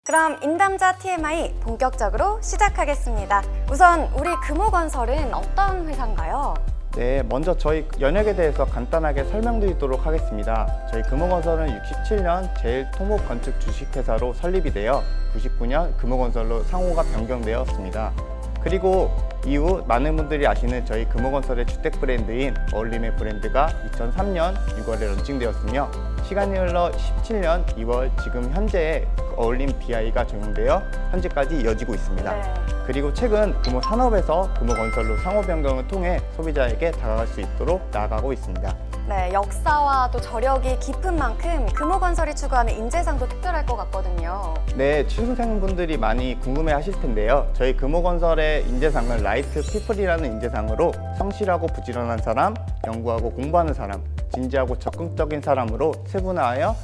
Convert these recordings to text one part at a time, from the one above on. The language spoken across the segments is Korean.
그럼 인담자 TMI 본격적으로 시작하겠습니다. 우선 우리 금호건설은 어떤 회사인가요? 네, 먼저 저희 연역에 대해서 간단하게 설명드리도록 하겠습니다. 저희 금호건설은 67년 제일토목건축 주식회사로 설립이 되어 99년 금호건설로 상호가 변경되었습니다. 그리고 이후 많은 분들이 아시는 저희 금호건설의 주택 브랜드인 어울림의 브랜드가 2003년 6월에 런칭되었으며 시간이 흘러 17년 2월 지금 현재의 어울림 BI가 적용되어 현재까지 이어지고 있습니다. 네. 그리고 최근 금호산업에서 금호건설로 상호 변경을 통해 소비자에게 다가갈 수 있도록 나아가고 있습니다. 네, 역사와 또 저력이 깊은 만큼 금호건설이 추구하는 인재상도 특별할 것 같거든요. 네, 취준생분들이 많이 궁금해하실 텐데요. 저희 금호건설의 인재상은 라이트 피플이라는 인재상으로 성실하고 부지런한 사람, 연구하고 공부하는 사람, 진지하고 적극적인 사람으로 세분화하여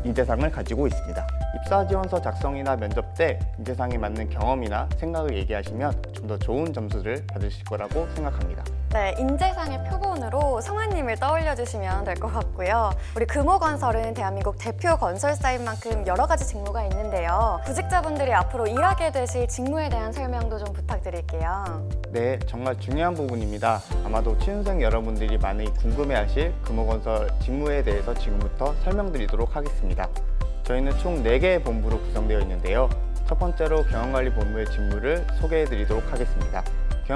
인재상을 가지고 있습니다. 입사 지원서 작성이나 면접 때 인재상에 맞는 경험이나 생각을 얘기하시면 좀 더 좋은 점수를 받으실 거라고 생각합니다. 네, 인재상의 표본으로 성환님을 떠올려 주시면 될 것 같고요. 우리 금호건설은 대한민국 대표 건설사인 만큼 여러 가지 직무가 있는데요. 구직자분들이 앞으로 일하게 되실 직무에 대한 설명도 좀 부탁드릴게요. 네, 정말 중요한 부분입니다. 아마도 취준생 여러분들이 많이 궁금해하실 금호건설 직무에 대해서 지금부터 설명드리도록 하겠습니다. 저희는 총 4개의 본부로 구성되어 있는데요. 첫 번째로 경영관리본부의 직무를 소개해 드리도록 하겠습니다.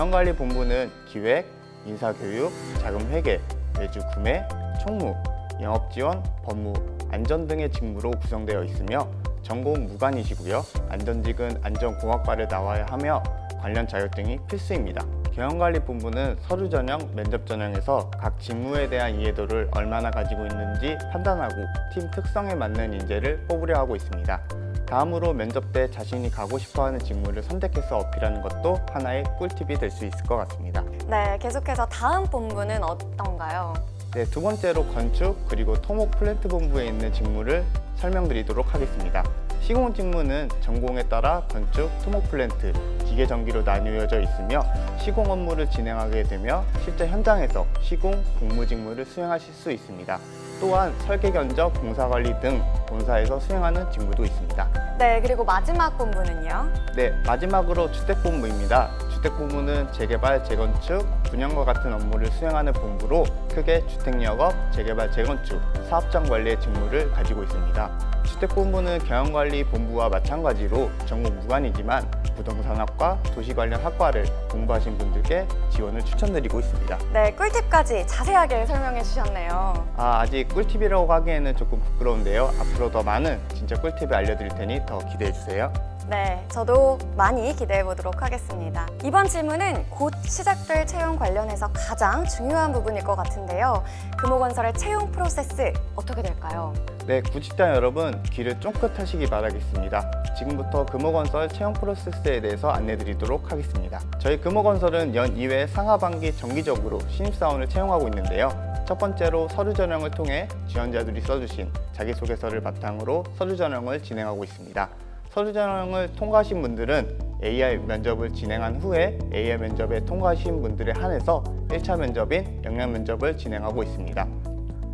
경영관리본부는 기획, 인사교육, 자금회계, 외주 구매, 총무, 영업지원, 법무, 안전 등의 직무로 구성되어 있으며 전공 무관이시고요. 안전직은 안전공학과를 나와야 하며 관련 자격증이 필수입니다. 경영관리본부는 서류 전형, 면접 전형에서 각 직무에 대한 이해도를 얼마나 가지고 있는지 판단하고 팀 특성에 맞는 인재를 뽑으려 하고 있습니다. 다음으로 면접 때 자신이 가고 싶어하는 직무를 선택해서 어필하는 것도 하나의 꿀팁이 될 수 있을 것 같습니다. 네, 계속해서 다음 본부는 어떤가요? 네, 두 번째로 건축 그리고 토목 플랜트 본부에 있는 직무를 설명드리도록 하겠습니다. 시공 직무는 전공에 따라 건축, 토목 플랜트, 기계 전기로 나뉘어져 있으며 시공 업무를 진행하게 되며 실제 현장에서 시공, 공무 직무를 수행하실 수 있습니다. 또한 설계 견적, 공사 관리 등 본사에서 수행하는 직무도 있습니다. 네, 그리고 마지막 본부는요? 네, 마지막으로 주택본부입니다. 주택본부는 재개발, 재건축, 분양과 같은 업무를 수행하는 본부로 크게 주택영업, 재개발, 재건축, 사업장 관리의 직무를 가지고 있습니다. 주택본부는 경영관리본부와 마찬가지로 전공 무관이지만 부동산학과, 도시 관련 학과를 공부하신 분들께 지원을 추천드리고 있습니다. 네, 꿀팁까지 자세하게 설명해 주셨네요. 아직 꿀팁이라고 하기에는 조금 부끄러운데요. 앞으로 더 많은 진짜 꿀팁을 알려드릴 테니 더 기대해 주세요. 네, 저도 많이 기대해 보도록 하겠습니다. 이번 질문은 곧 시작될 채용 관련해서 가장 중요한 부분일 것 같은데요. 금호건설의 채용 프로세스 어떻게 될까요? 네, 구직자 여러분 귀를 쫑긋 하시기 바라겠습니다. 지금부터 금호건설 채용 프로세스에 대해서 안내드리도록 하겠습니다. 저희 금호건설은 연 2회 상하반기 정기적으로 신입사원을 채용하고 있는데요. 첫 번째로 서류 전형을 통해 지원자들이 써주신 자기소개서를 바탕으로 서류 전형을 진행하고 있습니다. 서류 전형을 통과하신 분들은 AR 면접을 진행한 후에 AR 면접에 통과하신 분들에 한해서 1차 면접인 역량 면접을 진행하고 있습니다.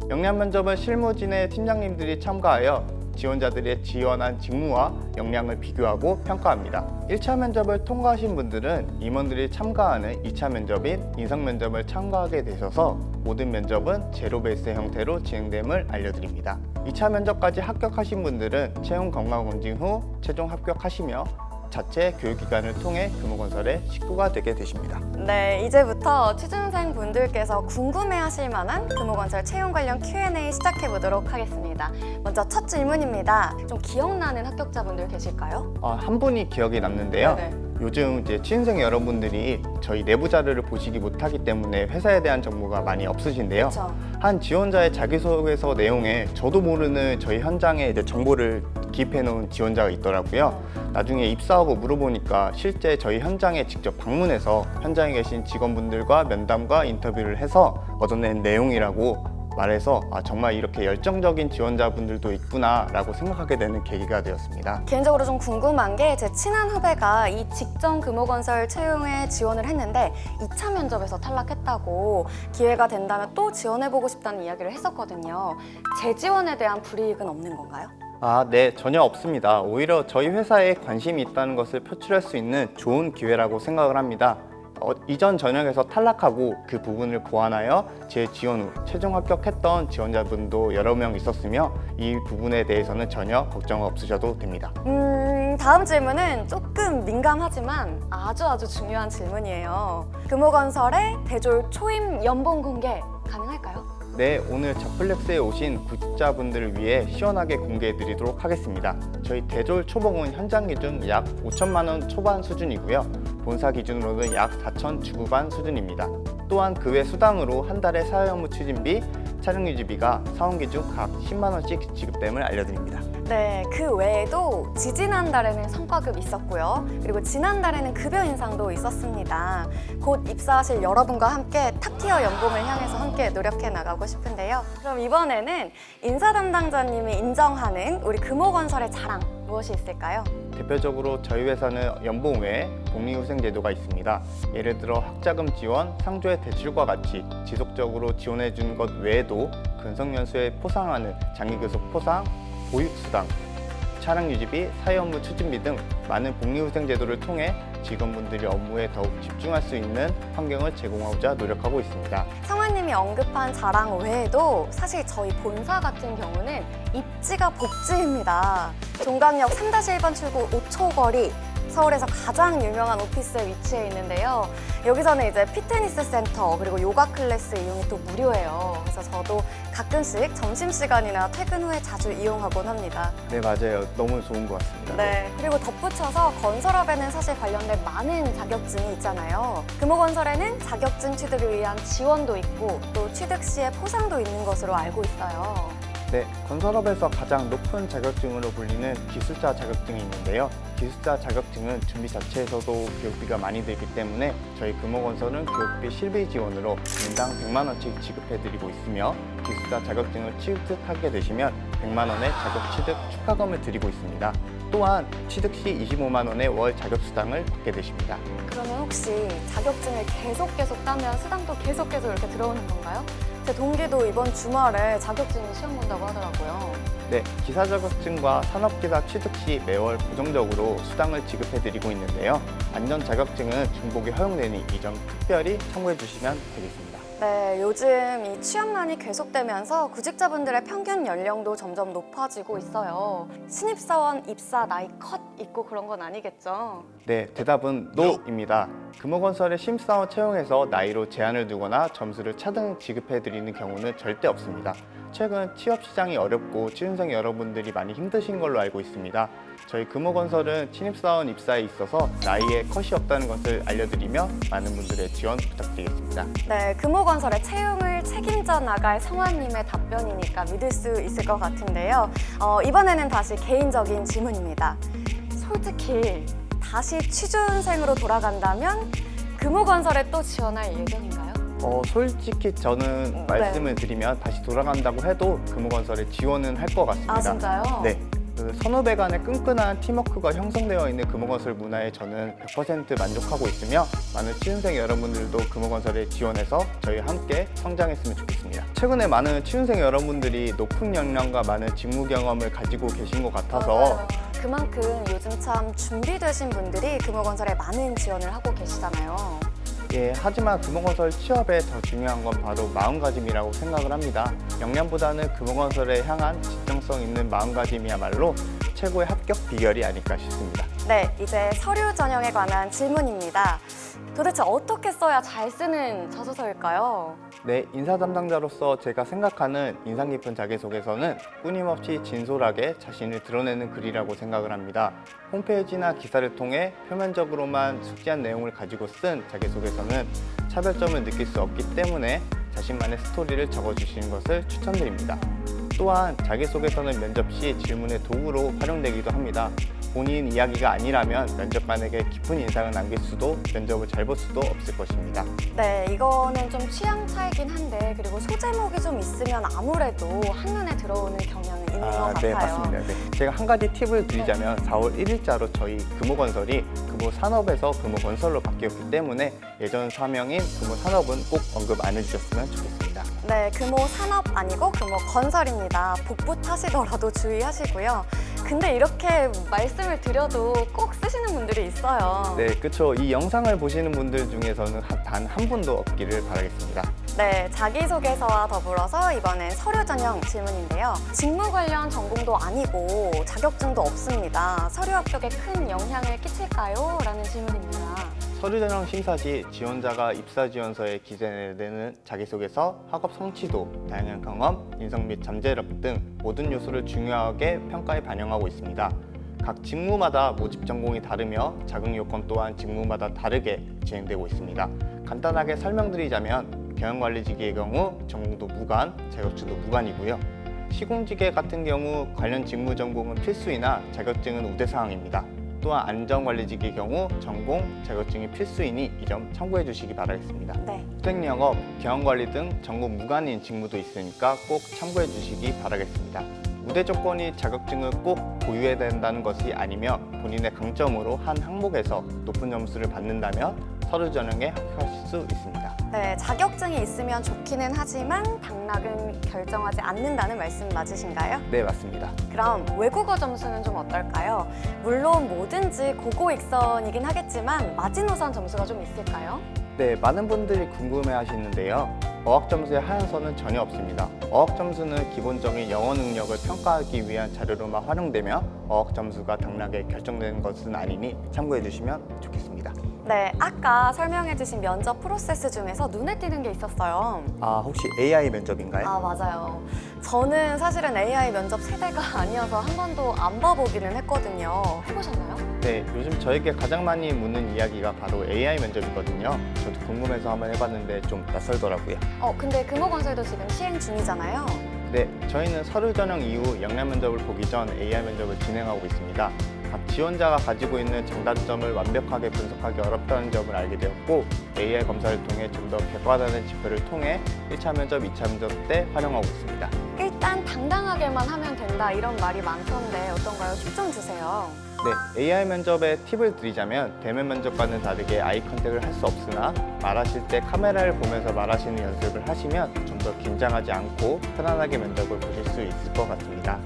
역량 면접은 실무진의 팀장님들이 참가하여 지원자들의 지원한 직무와 역량을 비교하고 평가합니다. 1차 면접을 통과하신 분들은 임원들이 참가하는 2차 면접인 인성 면접을 참가하게 되셔서 모든 면접은 제로 베이스 형태로 진행됨을 알려드립니다. 2차 면접까지 합격하신 분들은 채용 건강검진 후 최종 합격하시며 자체 교육기관을 통해 금호건설의 식구가 되게 되십니다. 네, 이제부터 취준생 분들께서 궁금해하실 만한 금호건설 채용 관련 Q&A 시작해 보도록 하겠습니다. 먼저 첫 질문입니다. 좀 기억나는 합격자분들 계실까요? 한 분이 기억에 남는데요. 네네. 요즘 이제 취준생 여러분들이 저희 내부 자료를 보시기 못하기 때문에 회사에 대한 정보가 많이 없으신데요. 그렇죠. 한 지원자의 자기소개서 내용에 저도 모르는 저희 현장에 이제 정보를 기입해 놓은 지원자가 있더라고요. 나중에 입사하고 물어보니까 실제 저희 현장에 직접 방문해서 현장에 계신 직원분들과 면담과 인터뷰를 해서 얻어낸 내용이라고 말해서 정말 이렇게 열정적인 지원자분들도 있구나 라고 생각하게 되는 계기가 되었습니다. 개인적으로 좀 궁금한 게 제 친한 후배가 이 직전 금호건설 채용에 지원을 했는데 2차 면접에서 탈락했다고 기회가 된다면 또 지원해보고 싶다는 이야기를 했었거든요. 재지원에 대한 불이익은 없는 건가요? 네, 전혀 없습니다. 오히려 저희 회사에 관심이 있다는 것을 표출할 수 있는 좋은 기회라고 생각을 합니다. 이전 전형에서 탈락하고 그 부분을 보완하여 재지원 후 최종 합격했던 지원자분도 여러 명 있었으며 이 부분에 대해서는 전혀 걱정 없으셔도 됩니다. 다음 질문은 조금 민감하지만 아주 중요한 질문이에요. 금호건설의 대졸 초임 연봉 공개 가능할까요? 네, 오늘 자플렉스에 오신 구직자분들을 위해 시원하게 공개해 드리도록 하겠습니다. 저희 대졸 초봉은 현장 기준 약 5천만 원 초반 수준이고요. 본사 기준으로는 약 4천 중후반 수준입니다. 또한 그 외 수당으로 한 달에 사회 업무 추진비, 촬영 유지비가 사원 기준 각 10만 원씩 지급됨을 알려드립니다. 네, 그 외에도 지지난달에는 성과급 있었고요. 그리고 지난달에는 급여 인상도 있었습니다. 곧 입사하실 여러분과 함께 탑티어 연봉을 향해서 함께 노력해 나가고 싶은데요. 그럼 이번에는 인사 담당자님이 인정하는 우리 금호건설의 자랑 무엇이 있을까요? 대표적으로 저희 회사는 연봉 외에 복리후생 제도가 있습니다. 예를 들어 학자금 지원, 상조의 대출과 같이 지속적으로 지원해 준 것 외에도 근속연수에 포상하는 장기교섭 포상, 보육수당, 차량 유지비, 사회 업무 추진비 등 많은 복리후생 제도를 통해 직원분들이 업무에 더욱 집중할 수 있는 환경을 제공하고자 노력하고 있습니다. 성화님이 언급한 자랑 외에도 사실 저희 본사 같은 경우는 입지가 복지입니다. 종강역 3-1번 출구 5초 거리, 서울에서 가장 유명한 오피스에 위치해 있는데요. 여기서는 이제 피트니스 센터 그리고 요가 클래스 이용이 또 무료예요. 그래서 저도 가끔씩 점심시간이나 퇴근 후에 자주 이용하곤 합니다. 네, 맞아요. 너무 좋은 것 같습니다. 네, 그리고 덧붙여서 건설업에는 사실 관련된 많은 자격증이 있잖아요. 금호건설에는 자격증 취득을 위한 지원도 있고 또 취득 시에 포상도 있는 것으로 알고 있어요. 네, 건설업에서 가장 높은 자격증으로 불리는 기술자 자격증이 있는데요. 기술자 자격증은 준비 자체에서도 교육비가 많이 들기 때문에 저희 금호건설은 교육비 실비 지원으로 인당 100만 원씩 지급해드리고 있으며 기술자 자격증을 취득하게 되시면 100만 원의 자격 취득 축하금을 드리고 있습니다. 또한 취득 시 25만 원의 월 자격수당을 받게 되십니다. 그러면 혹시 자격증을 계속 따면 수당도 계속 이렇게 들어오는 건가요? 제 동기도 이번 주말에 자격증 시험 본다고 하더라고요. 네, 기사 자격증과 산업기사 취득 시 매월 고정적으로 수당을 지급해드리고 있는데요. 안전 자격증은 중복이 허용되니 이 점 특별히 참고해 주시면 되겠습니다. 네, 요즘 이 취업난이 계속되면서 구직자분들의 평균 연령도 점점 높아지고 있어요. 신입사원 입사 나이 컷 있고 그런 건 아니겠죠? 네, 대답은 NO입니다. 금호건설의 신입사원 채용에서 나이로 제한을 두거나 점수를 차등 지급해드리는 경우는 절대 없습니다. 최근 취업 시장이 어렵고 취준생 여러분들이 많이 힘드신 걸로 알고 있습니다. 저희 금호건설은 신입사원 입사에 있어서 나이에 컷이 없다는 것을 알려드리며 많은 분들의 지원 부탁드리겠습니다. 네, 금호건설의 채용을 책임져 나갈 성화님의 답변이니까 믿을 수 있을 것 같은데요. 이번에는 다시 개인적인 질문입니다. 솔직히 다시 취준생으로 돌아간다면 금호건설에 또 지원할 예정인가요? 솔직히 저는 말씀을 드리면 다시 돌아간다고 해도 금호건설에 지원은 할 것 같습니다. 아, 진짜요? 네. 선후배 간의 끈끈한 팀워크가 형성되어 있는 금호건설 문화에 저는 100% 만족하고 있으며 많은 취준생 여러분들도 금호건설에 지원해서 저희와 함께 성장했으면 좋겠습니다. 최근에 많은 취준생 여러분들이 높은 역량과 많은 직무 경험을 가지고 계신 것 같아서 맞아요. 그만큼 요즘 참 준비되신 분들이 금호건설에 많은 지원을 하고 계시잖아요. 예, 하지만 금호건설 취업에 더 중요한 건 바로 마음가짐이라고 생각을 합니다. 역량보다는 금호건설에 향한 진정성 있는 마음가짐이야말로 최고의 합격 비결이 아닐까 싶습니다. 네, 이제 서류 전형에 관한 질문입니다. 도대체 어떻게 써야 잘 쓰는 자소서일까요? 네, 인사 담당자로서 제가 생각하는 인상 깊은 자기소개서는 끊임없이 진솔하게 자신을 드러내는 글이라고 생각을 합니다. 홈페이지나 기사를 통해 표면적으로만 숙지한 내용을 가지고 쓴 자기소개서는 차별점을 느낄 수 없기 때문에 자신만의 스토리를 적어주시는 것을 추천드립니다. 또한 자기소개서는 면접 시 질문의 도구로 활용되기도 합니다. 본인 이야기가 아니라면 면접관에게 깊은 인상을 남길 수도 면접을 잘 볼 수도 없을 것입니다. 네, 이거는 좀 취향 차이긴 한데 그리고 소제목이 좀 있으면 아무래도 한눈에 들어오는 경향은 있는 것 같아요. 네, 맞습니다. 네. 제가 한 가지 팁을 드리자면 4월 1일자로 저희 금호건설이 금호산업에서 금호건설로 바뀌었기 때문에 예전 사명인 금호산업은 꼭 언급 안 해주셨으면 좋겠습니다. 네, 금호 산업 아니고 금호 건설입니다. 복부 타시더라도 주의하시고요. 근데 이렇게 말씀을 드려도 꼭 쓰시는 분들이 있어요. 네, 그쵸. 이 영상을 보시는 분들 중에서는 단 한 분도 없기를 바라겠습니다. 네, 자기소개서와 더불어서 이번엔 서류 전형 질문인데요. 직무 관련 전공도 아니고 자격증도 없습니다. 서류 합격에 큰 영향을 끼칠까요? 라는 질문입니다. 서류 전형 심사 시 지원자가 입사 지원서에 기재되는 자기소개서, 학업 성취도, 다양한 경험, 인성 및 잠재력 등 모든 요소를 중요하게 평가에 반영하고 있습니다. 각 직무마다 모집 전공이 다르며 자격 요건 또한 직무마다 다르게 진행되고 있습니다. 간단하게 설명드리자면 경영관리직의 경우 전공도 무관, 자격증도 무관이고요. 시공직계 같은 경우 관련 직무 전공은 필수이나 자격증은 우대사항입니다. 또한 안전관리직의 경우 전공, 자격증이 필수이니 이 점 참고해 주시기 바라겠습니다. 네. 수행영업, 경영관리 등 전공 무관인 직무도 있으니까 꼭 참고해 주시기 바라겠습니다. 우대 조건이 자격증을 꼭 보유해야 된다는 것이 아니며 본인의 강점으로 한 항목에서 높은 점수를 받는다면 서류 전형에 합격하실 수 있습니다. 네, 자격증이 있으면 좋기는 하지만 당락은 결정하지 않는다는 말씀 맞으신가요? 네, 맞습니다. 그럼 외국어 점수는 좀 어떨까요? 물론 뭐든지 고고익선이긴 하겠지만 마지노선 점수가 좀 있을까요? 네, 많은 분들이 궁금해 하시는데요. 어학 점수에 하향선은 전혀 없습니다. 어학 점수는 기본적인 영어 능력을 평가하기 위한 자료로만 활용되며 어학 점수가 당락에 결정되는 것은 아니니 참고해 주시면 좋겠습니다. 네, 아까 설명해주신 면접 프로세스 중에서 눈에 띄는 게 있었어요. 아, 혹시 AI 면접인가요? 아, 맞아요. 저는 사실은 AI 면접 세대가 아니어서 한 번도 안 봐보기는 했거든요. 해보셨나요? 네, 요즘 저에게 가장 많이 묻는 이야기가 바로 AI 면접이거든요. 저도 궁금해서 한번 해봤는데 좀 낯설더라고요. 근데 금호건설도 지금 시행 중이잖아요. 네, 저희는 서류 전형 이후 역량 면접을 보기 전 AI 면접을 진행하고 있습니다. 각 지원자가 가지고 있는 장단점을 완벽하게 분석하기 어렵다는 점을 알게 되었고 AI 검사를 통해 좀 더 객관화된 지표를 통해 1차 면접, 2차 면접 때 활용하고 있습니다. 일단 당당하게만 하면 된다 이런 말이 많던데 어떤가요? 팁 좀 주세요. 네, AI 면접의 팁을 드리자면 대면 면접과는 다르게 아이 컨택을 할 수 없으나 말하실 때 카메라를 보면서 말하시는 연습을 하시면 좀 더 긴장하지 않고 편안하게 면접을 보실 수 있을 것 같습니다.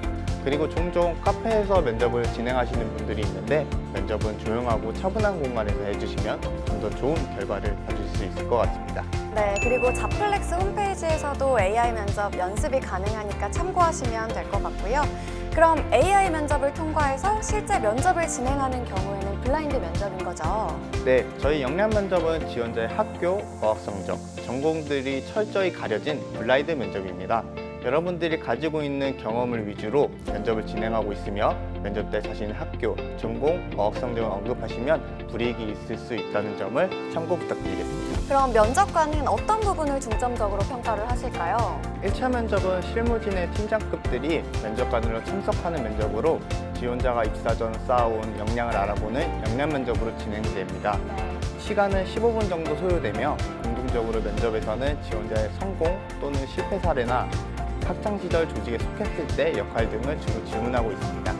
그리고 종종 카페에서 면접을 진행하시는 분들이 있는데 면접은 조용하고 차분한 공간에서 해주시면 좀 더 좋은 결과를 받을 수 있을 것 같습니다. 네, 그리고 자플렉스 홈페이지에서도 AI 면접 연습이 가능하니까 참고하시면 될 것 같고요. 그럼 AI 면접을 통과해서 실제 면접을 진행하는 경우에는 블라인드 면접인 거죠? 네, 저희 역량 면접은 지원자의 학교, 어학 성적, 전공들이 철저히 가려진 블라인드 면접입니다. 여러분들이 가지고 있는 경험을 위주로 면접을 진행하고 있으며 면접 때 자신의 학교, 전공, 어학 성적을 언급하시면 불이익이 있을 수 있다는 점을 참고 부탁드리겠습니다. 그럼 면접관은 어떤 부분을 중점적으로 평가를 하실까요? 1차 면접은 실무진의 팀장급들이 면접관으로 참석하는 면접으로 지원자가 입사 전 쌓아온 역량을 알아보는 역량 면접으로 진행됩니다. 시간은 15분 정도 소요되며 공통적으로 면접에서는 지원자의 성공 또는 실패 사례나 학창시절 조직에 속했을 때 역할 등을 주로 질문하고 있습니다.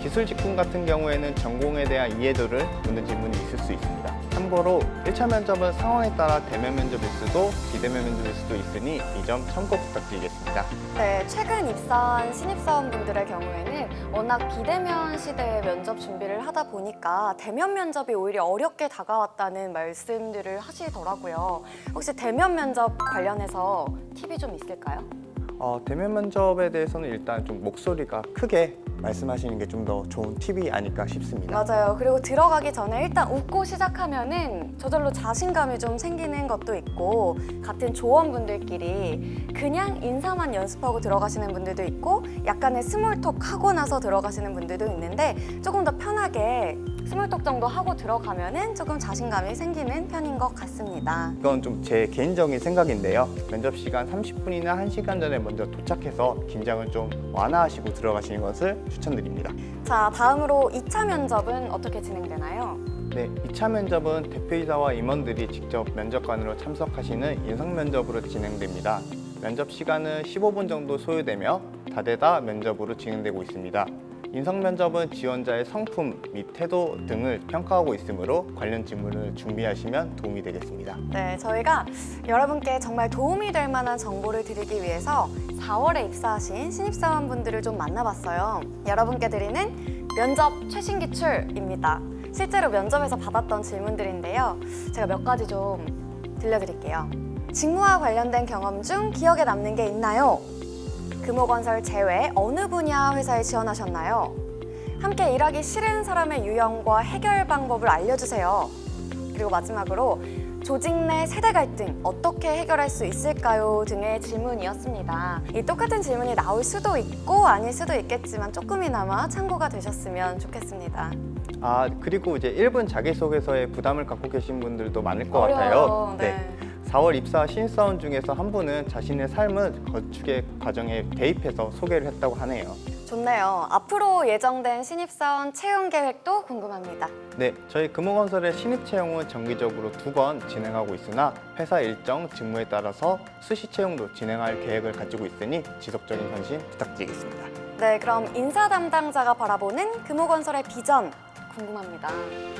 기술 직군 같은 경우에는 전공에 대한 이해도를 묻는 질문이 있을 수 있습니다. 참고로 1차 면접은 상황에 따라 대면 면접일 수도 비대면 면접일 수도 있으니 이 점 참고 부탁드리겠습니다. 네, 최근 입사한 신입사원분들의 경우에는 워낙 비대면 시대에 면접 준비를 하다 보니까 대면 면접이 오히려 어렵게 다가왔다는 말씀들을 하시더라고요. 혹시 대면 면접 관련해서 팁이 좀 있을까요? 대면 면접에 대해서는 일단 좀 목소리가 크게 말씀하시는 게 좀 더 좋은 팁이 아닐까 싶습니다. 맞아요. 그리고 들어가기 전에 일단 웃고 시작하면은 저절로 자신감이 좀 생기는 것도 있고 같은 조원분들끼리 그냥 인사만 연습하고 들어가시는 분들도 있고 약간의 스몰톡 하고 나서 들어가시는 분들도 있는데 조금 더 편하게 스몰톡 정도 하고 들어가면은 조금 자신감이 생기는 편인 것 같습니다. 이건 좀 제 개인적인 생각인데요. 면접 시간 30분이나 1시간 전에 먼저 도착해서 긴장을 좀 완화하시고 들어가시는 것을 추천드립니다. 자, 다음으로 2차 면접은 어떻게 진행되나요? 네, 2차 면접은 대표이사와 임원들이 직접 면접관으로 참석하시는 인성 면접으로 진행됩니다. 면접 시간은 15분 정도 소요되며 다대다 면접으로 진행되고 있습니다. 인성 면접은 지원자의 성품 및 태도 등을 평가하고 있으므로 관련 질문을 준비하시면 도움이 되겠습니다. 네, 저희가 여러분께 정말 도움이 될 만한 정보를 드리기 위해서 4월에 입사하신 신입사원분들을 좀 만나봤어요. 여러분께 드리는 면접 최신 기출입니다. 실제로 면접에서 받았던 질문들인데요. 제가 몇 가지 좀 들려드릴게요. 직무와 관련된 경험 중 기억에 남는 게 있나요? 금호건설 제외 어느 분야 회사에 지원하셨나요? 함께 일하기 싫은 사람의 유형과 해결 방법을 알려주세요. 그리고 마지막으로 조직 내 세대 갈등 어떻게 해결할 수 있을까요? 등의 질문이었습니다. 이 똑같은 질문이 나올 수도 있고 아닐 수도 있겠지만 조금이나마 참고가 되셨으면 좋겠습니다. 그리고 이제 1분 자기소개서에 부담을 갖고 계신 분들도 많을 것 같아요. 어려워요. 네. 4월 입사 신입사원 중에서 한 분은 자신의 삶을 건축의 과정에 대입해서 소개를 했다고 하네요. 좋네요. 앞으로 예정된 신입사원 채용 계획도 궁금합니다. 네, 저희 금호건설의 신입 채용은 정기적으로 2번 진행하고 있으나 회사 일정, 직무에 따라서 수시 채용도 진행할 계획을 가지고 있으니 지속적인 관심 부탁드리겠습니다. 네, 그럼 인사 담당자가 바라보는 금호건설의 비전 궁금합니다.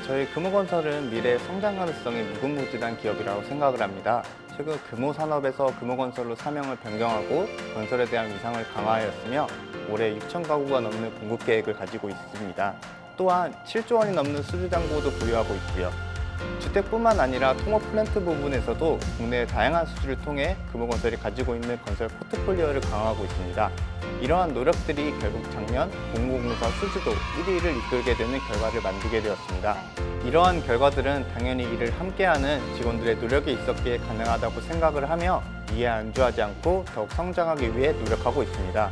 저희 금호건설은 미래 성장 가능성이 무궁무진한 기업이라고 생각을 합니다. 최근 금호산업에서 금호건설로 사명을 변경하고 건설에 대한 위상을 강화하였으며 올해 6천 가구가 넘는 공급 계획을 가지고 있습니다. 또한 7조 원이 넘는 수주 잔고도 보유하고 있고요. 주택뿐만 아니라 통업 플랜트 부분에서도 국내의 다양한 수주를 통해 금호건설이 가지고 있는 건설 포트폴리오를 강화하고 있습니다. 이러한 노력들이 결국 작년 공공공사 수주도 1위를 이끌게 되는 결과를 만들게 되었습니다. 이러한 결과들은 당연히 이를 함께하는 직원들의 노력이 있었기에 가능하다고 생각을 하며 이에 안주하지 않고 더욱 성장하기 위해 노력하고 있습니다.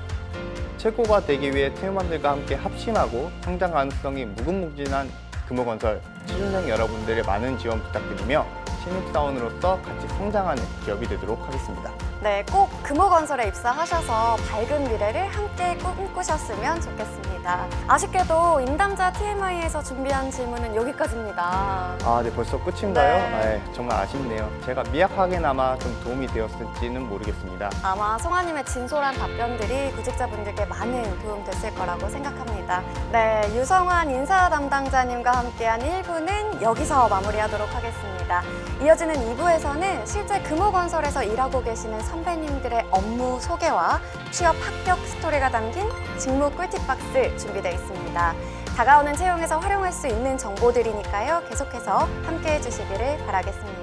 최고가 되기 위해 팀원들과 함께 합심하고 성장 가능성이 무궁무진한 금호건설 취준생 여러분들의 많은 지원 부탁드리며 신입사원으로서 같이 성장하는 기업이 되도록 하겠습니다. 네, 꼭 금호건설에 입사하셔서 밝은 미래를 함께 꿈꾸셨으면 좋겠습니다. 아쉽게도 인담자 TMI에서 준비한 질문은 여기까지입니다. 네, 벌써 끝인가요? 네. 정말 아쉽네요. 제가 미약하게나마 좀 도움이 되었을지는 모르겠습니다. 아마 송아님의 진솔한 답변들이 구직자분들께 많은 도움 됐을 거라고 생각합니다. 네, 유성환 인사 담당자님과 함께한 1부는 여기서 마무리하도록 하겠습니다. 이어지는 2부에서는 실제 금호건설에서 일하고 계시는 선배님들의 업무 소개와 취업 합격 스토리가 담긴 직무 꿀팁 박스 준비되어 있습니다. 다가오는 채용에서 활용할 수 있는 정보들이니까요. 계속해서 함께해 주시기를 바라겠습니다.